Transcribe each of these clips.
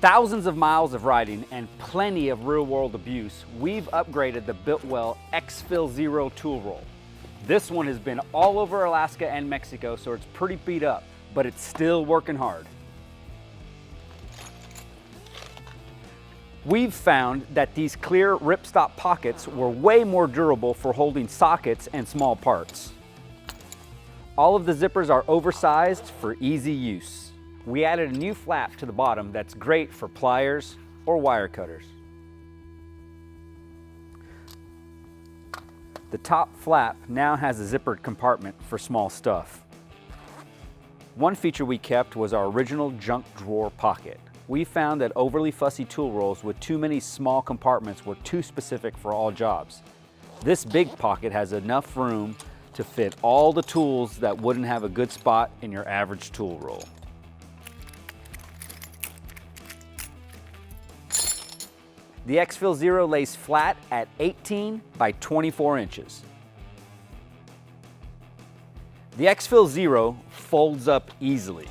thousands of miles of riding and plenty of real-world abuse, we've upgraded the Biltwell Exfil-0 tool roll. This one has been all over Alaska and Mexico, so it's pretty beat up, but it's still working hard. We've found that these clear ripstop pockets were way more durable for holding sockets and small parts. All of the zippers are oversized for easy use. We added a new flap to the bottom that's great for pliers or wire cutters. The top flap now has a zippered compartment for small stuff. One feature we kept was our original junk drawer pocket. We found that overly fussy tool rolls with too many small compartments were too specific for all jobs. This big pocket has enough room to fit all the tools that wouldn't have a good spot in your average tool roll. The Exfil-0 lays flat at 18 by 24 inches. The Exfil-0 folds up easily.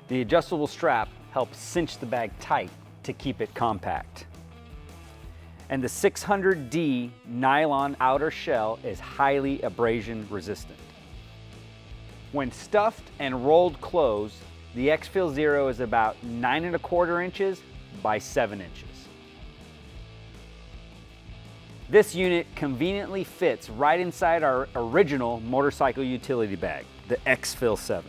The adjustable strap helps cinch the bag tight to keep it compact. And the 600D nylon outer shell is highly abrasion resistant. When stuffed and rolled closed, the Exfil-0 is about 9¼ inches by 7 inches. This unit conveniently fits right inside our original motorcycle utility bag, the Exfil-7.